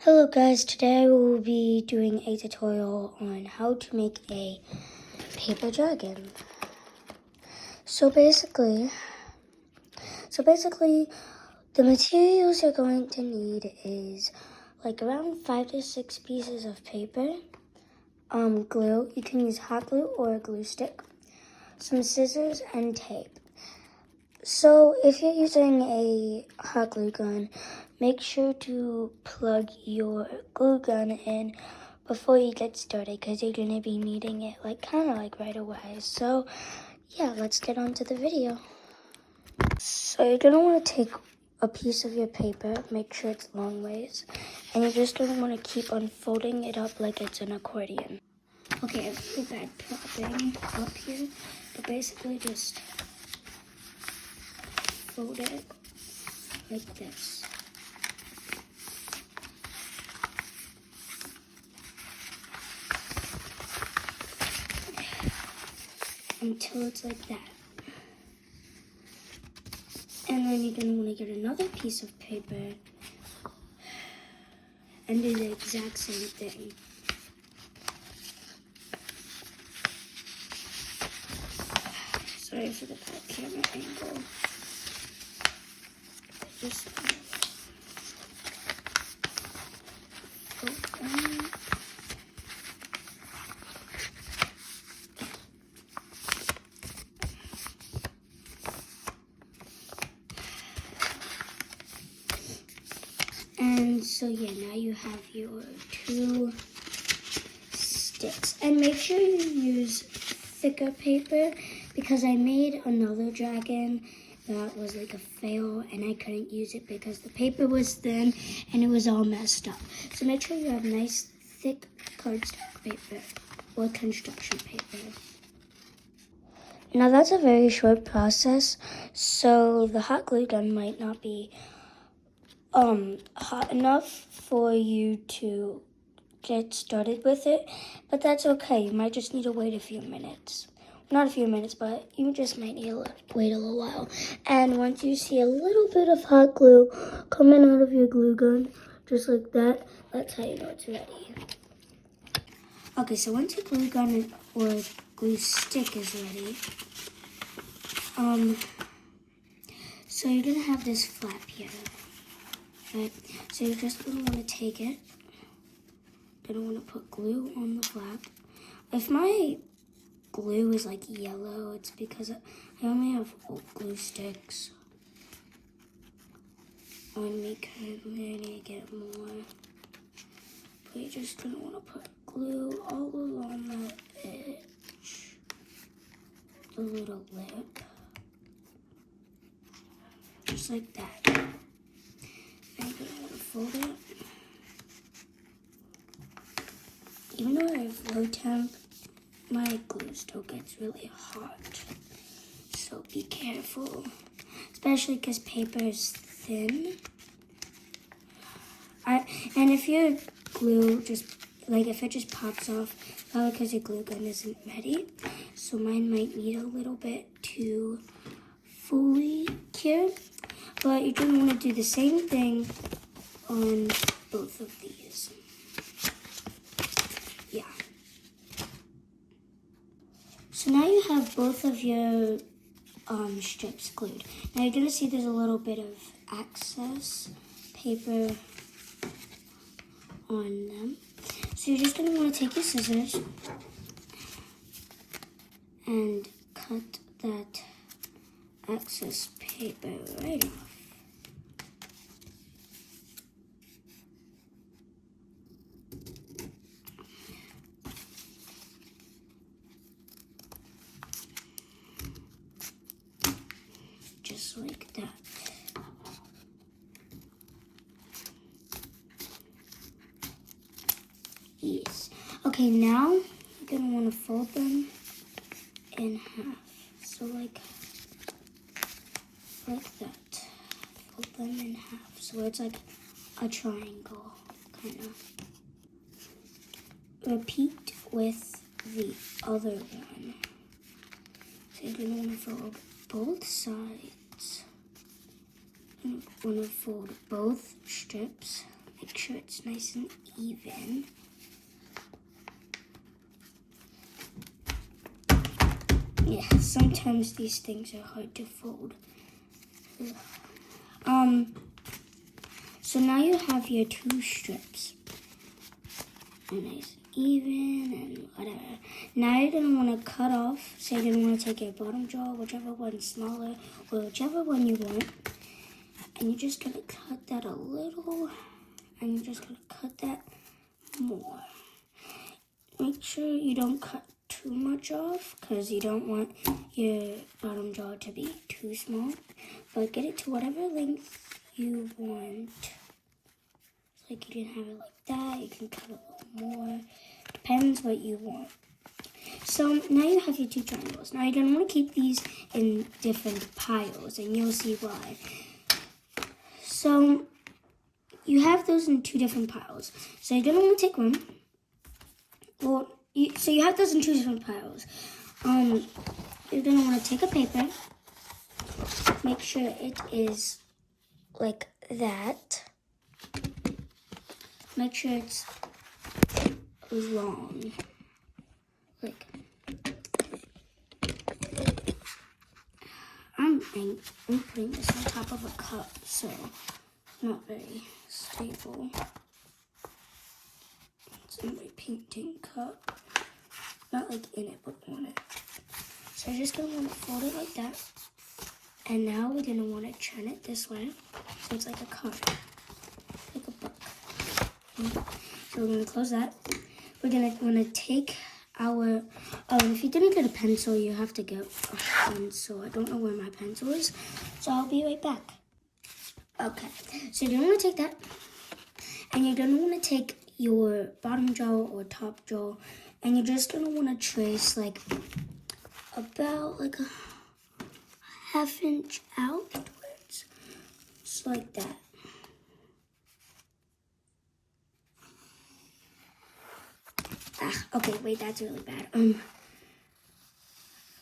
Hello guys, today we will be doing a tutorial on how to make a paper dragon. So basically the materials you're going to need is like around 5 to 6 pieces of paper, glue, you can use hot glue or a glue stick, some scissors and tape. So if you're using a hot glue gun, make sure to plug your glue gun in before you get started because you're going to be needing it kind of right away. So yeah, let's get on to the video. So you're going to want to take a piece of your paper, make sure it's long ways, and you're just going to want to keep unfolding it up like it's an accordion. Okay, I feel bad propping up here, but basically just fold it like this. Until it's like that. And then you're going to want to get another piece of paper and do the exact same thing. Sorry for the bad camera angle. This one. Open. And so yeah, now you have your 2 sticks. And make sure you use thicker paper because I made another dragon that was like a fail and I couldn't use it because the paper was thin and it was all messed up. So make sure you have nice thick cardstock paper or construction paper. Now that's a very short process, so the hot glue gun might not be hot enough for you to get started with it, but that's okay. You might just need to wait a few minutes. Not a few minutes, but you just might need to wait a little while. And once you see a little bit of hot glue coming out of your glue gun, just like that, that's how you know it's ready. Okay, so once your glue gun or glue stick is ready, so you're gonna have this flap here, right? So you're just gonna wanna take it, gonna wanna put glue on the flap. If my glue is yellow, it's because I only have old glue sticks on me. Currently, I need to get more. But you're just gonna wanna put glue all along the edge, the little lip, just like that. And you're gonna wanna fold it. Even though I have low temp, my glue still gets really hot, so be careful, especially because paper is thin. And if your glue if it just pops off, probably because your glue gun isn't ready. So mine might need a little bit to fully cure, but you're going to want to do the same thing on both of these. Yeah. So now you have both of your strips glued. Now you're going to see there's a little bit of excess paper on them. So you're just going to want to take your scissors and cut that excess paper right off. Just like that. Yes. Okay, now you're gonna want to fold them in half. So like that. Fold them in half. So it's like a triangle, kind of. Repeat with the other one. So you're gonna want to fold both sides. You're gonna want to fold both strips make sure it's nice and even. Yeah, sometimes these things are hard to fold. So now you have your 2 strips. Nice, even, and whatever. Now you're gonna want to cut off. So you're gonna want to take your bottom jaw, whichever one's smaller, or whichever one you want, and you're just gonna cut that a little, and you're just gonna cut that more. Make sure you don't cut too much off, because you don't want your bottom jaw to be too small. But get it to whatever length you want. Like you can have it like that, you can cut a little more. Depends what you want. So now you have your 2 triangles. Now you're gonna want to keep these in different piles, and you'll see why. So you have those in 2 different piles. So you're gonna want to take one. Well, so you have those in 2 different piles. You're gonna want to take a paper. Make sure it is like that. Make sure it's long. Like, I'm putting this on top of a cup, so not very stable. It's in my painting cup. Not like in it, but on it. So you're just gonna want to fold it like that. And now we're gonna want to turn it this way. So it's like a card. Like a book. So we're going to close that. We're going to want to take our, if you didn't get a pencil, you have to get a pencil. I don't know where my pencil is, so I'll be right back. Okay, so you're going to want to take that, and you're going to want to take your bottom jaw or top jaw, and you're just going to want to trace like about like a ½ inch outwards, just like that. Okay, wait, that's really bad.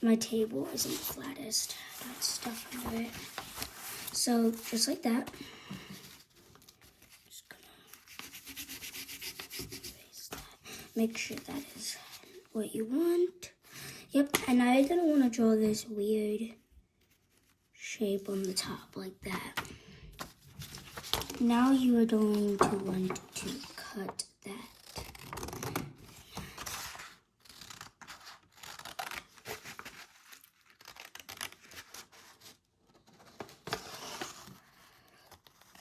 My table isn't the flattest. I got stuff under it. So, just like that. Just gonna erase that. Make sure that is what you want. Yep, and now you're gonna want to draw this weird shape on the top, like that. Now you are going to want to cut that.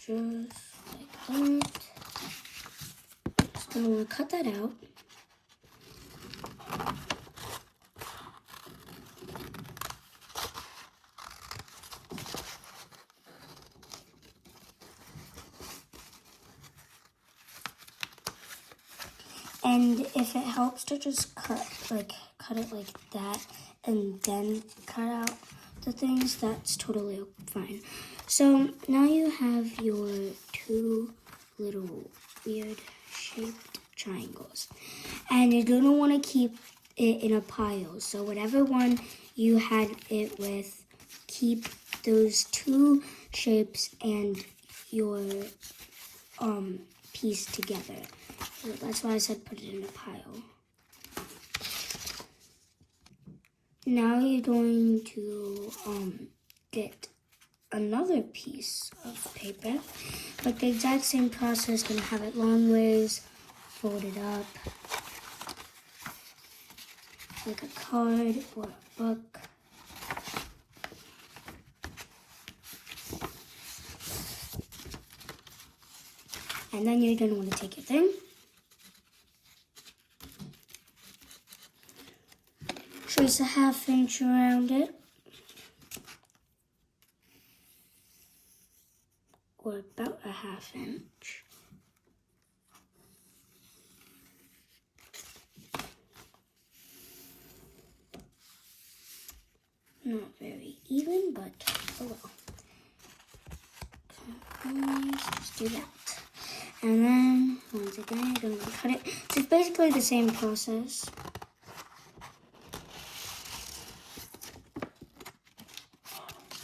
Just like that. Just gonna want to cut that out. And if it helps to just cut it like that and then cut out the things, that's totally fine. So now you have your 2 little weird shaped triangles. And you're gonna wanna keep it in a pile. So whatever one you had it with, keep those 2 shapes and your piece together. So that's why I said put it in a pile. Now you're going to get another piece of paper, but the exact same process. Gonna have it long ways, fold it up like a card or a book. And then you're gonna want to take your thing, trace a ½ inch around it, or about a ½ inch. Not very even, but oh well. Just do that. And then, once again, you're going to cut it. So it's basically the same process.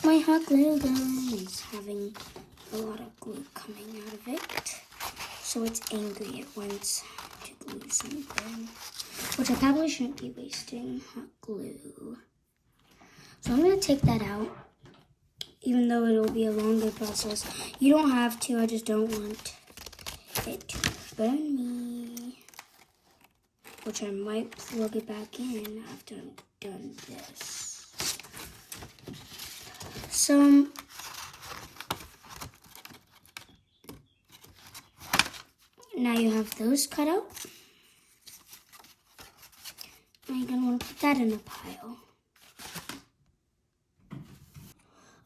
My hot glue gun is having a lot of glue coming out of it. so it's angry. It wants to glue something, which I probably shouldn't be wasting hot glue. So I'm going to take that out, even though it'll be a longer process. You don't have to, I just don't want it to burn me, which I might plug it back in after I'm done this. So now you have those cut out. Now you're going to want to put that in a pile.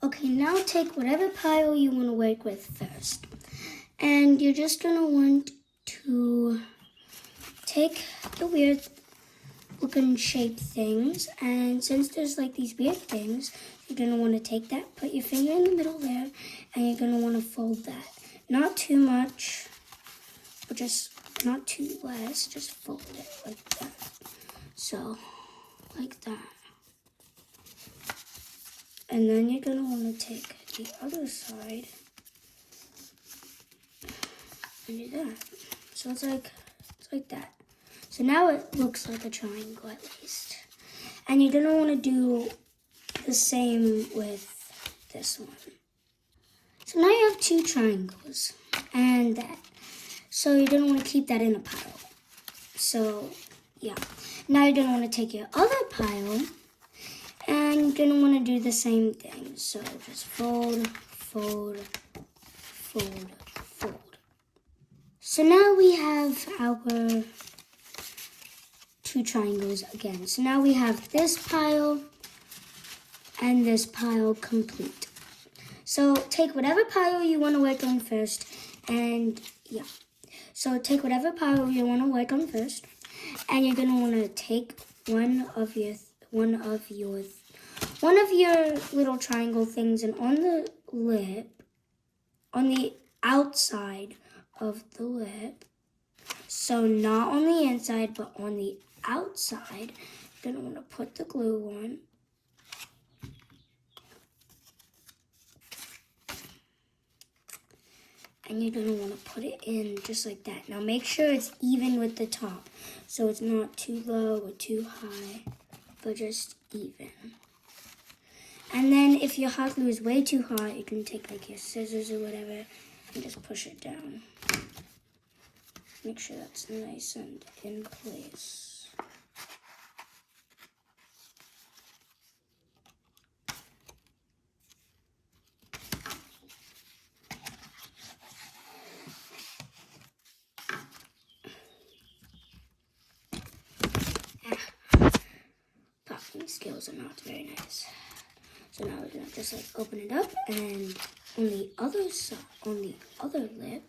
Okay, now take whatever pile you want to work with first. And you're just going to want to take the weird looking shaped things. And since there's like these weird things, you're going to want to take that, put your finger in the middle there, and you're going to want to fold that. Not too much, but just not too less. Just fold it like that. So, like that. And then you're going to want to take the other side and do that. So it's like that. So now it looks like a triangle at least. And you're going to want to do the same with this one. So now you have two triangles and that. So you're going to want to keep that in a pile. So yeah. Now you're going to want to take your other pile and you're going to want to do the same thing. So just fold, fold, fold, fold. So now we have our two triangles again. So now we have this pile and this pile complete. So take whatever pile you want to work on first, and yeah. So take whatever pile you want to work on first, and you're gonna want to take one of your little triangle things, and on the lip, on the outside of the lip, so not on the inside but on the outside, you're gonna want to put the glue on. And you're going to want to put it in just like that. Now make sure it's even with the top. So it's not too low or too high, but just even. And then if your hot glue is way too hot, you can take like your scissors or whatever and just push it down. Make sure that's nice and in place. Popping skills are not very nice. So now we're gonna just like open it up, and on the other side, on the other lip,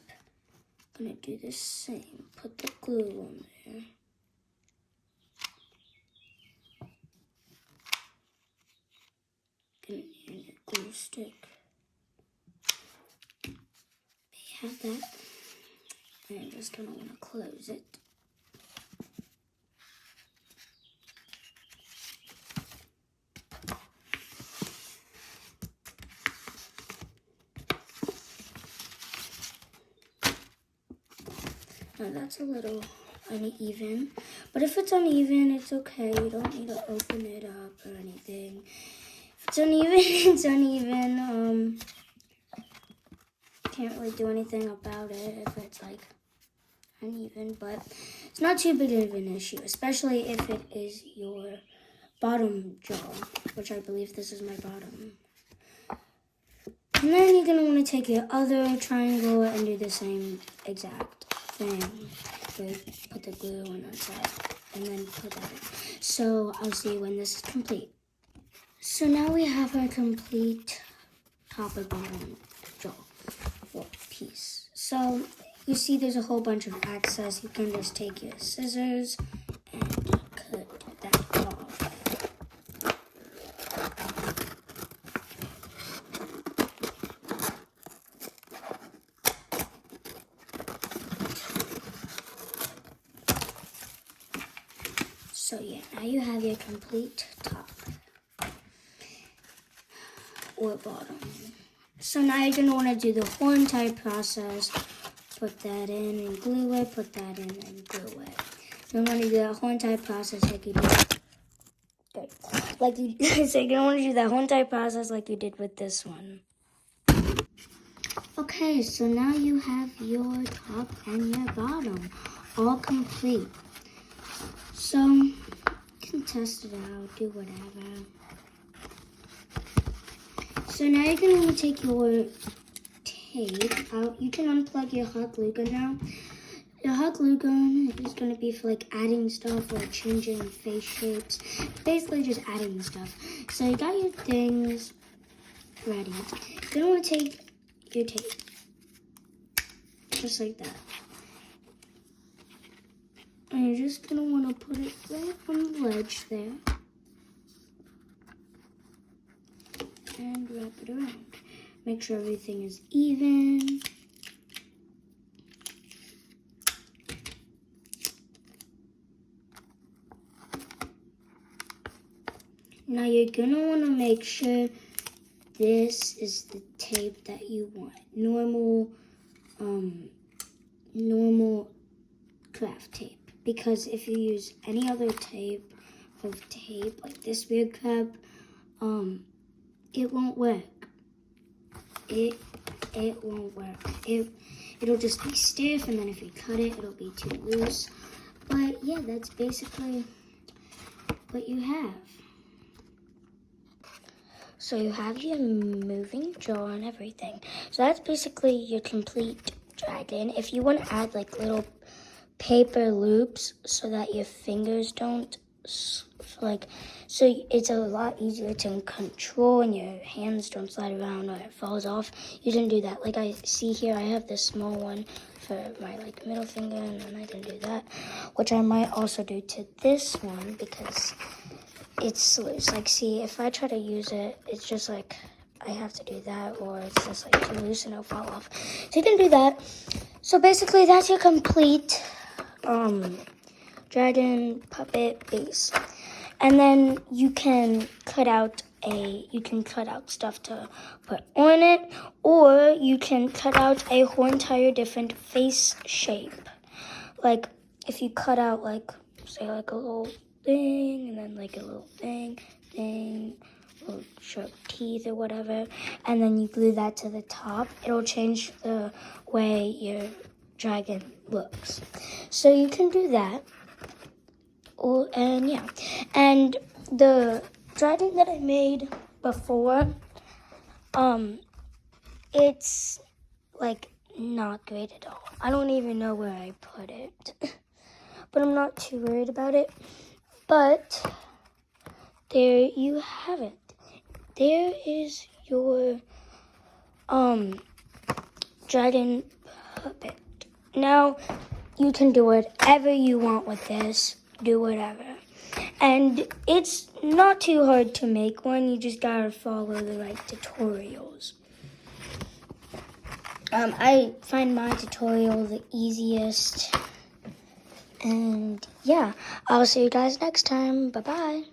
I'm gonna do the same. Put the glue on there. Gonna need a glue stick. You have that, and I'm just gonna want to close it. Now that's a little uneven, but if it's uneven, it's okay. You don't need to open it up or anything. If it's uneven, it's uneven. Can't really do anything about it if it's like uneven, but it's not too big of an issue, especially if it is your bottom jaw, which I believe this is my bottom. And then you're gonna want to take your other triangle and do the same exact thing. Put the glue on that side and then put that in. So I'll see when this is complete. So now we have our complete top and bottom jaw piece. So you see there's a whole bunch of excess. You can just take your scissors and cut that off. So yeah, now you have your complete top or bottom. So now you're going to want to do the whole entire process, put that in and glue it, put that in and glue it. You want to do that whole entire process like you did. Like you, so you want to do that whole entire process like you did with this one. Okay, so now you have your top and your bottom all complete. So you can test it out, do whatever. So now you're going to take your tape out. You can unplug your hot glue gun now. Your hot glue gun is going to be for like adding stuff or changing face shapes. Basically just adding stuff. So you got your things ready. You're going to want to take your tape. Just like that. And you're just going to want to put it right on the ledge there. And wrap it around. Make sure everything is even. Now you're gonna want to make sure this is the tape that you want. Normal craft tape. Because if you use any other type of tape, like this weird crap, it won't work. It won't work. It'll just be stiff, and then if you cut it, it'll be too loose. But yeah, that's basically what you have. So you have your moving jaw and everything. So that's basically your complete dragon. If you want to add like little paper loops so that your fingers don't so it's a lot easier to control and your hands don't slide around or it falls off. You can do that. Like I see here, I have this small one for my like middle finger, and then I can do that, which I might also do to this one because it's loose. Like see, if I try to use it, it's just like I have to do that, or it's just like too loose and it'll fall off. So you can do that. So basically that's your complete dragon puppet base. And then you can cut out stuff to put on it, or you can cut out a whole entire different face shape. Like if you cut out like say like a little thing and then like a little thing, little sharp teeth or whatever, and then you glue that to the top, it'll change the way your dragon looks. So you can do that. And yeah, and the dragon that I made before, it's like not great at all. I don't even know where I put it, but I'm not too worried about it. But there you have it. There is your dragon puppet. Now you can do whatever you want with this. Do whatever. And it's not too hard to make one. You just gotta follow the right tutorials. I find my tutorial the easiest. And yeah, I'll see you guys next time. Bye-bye.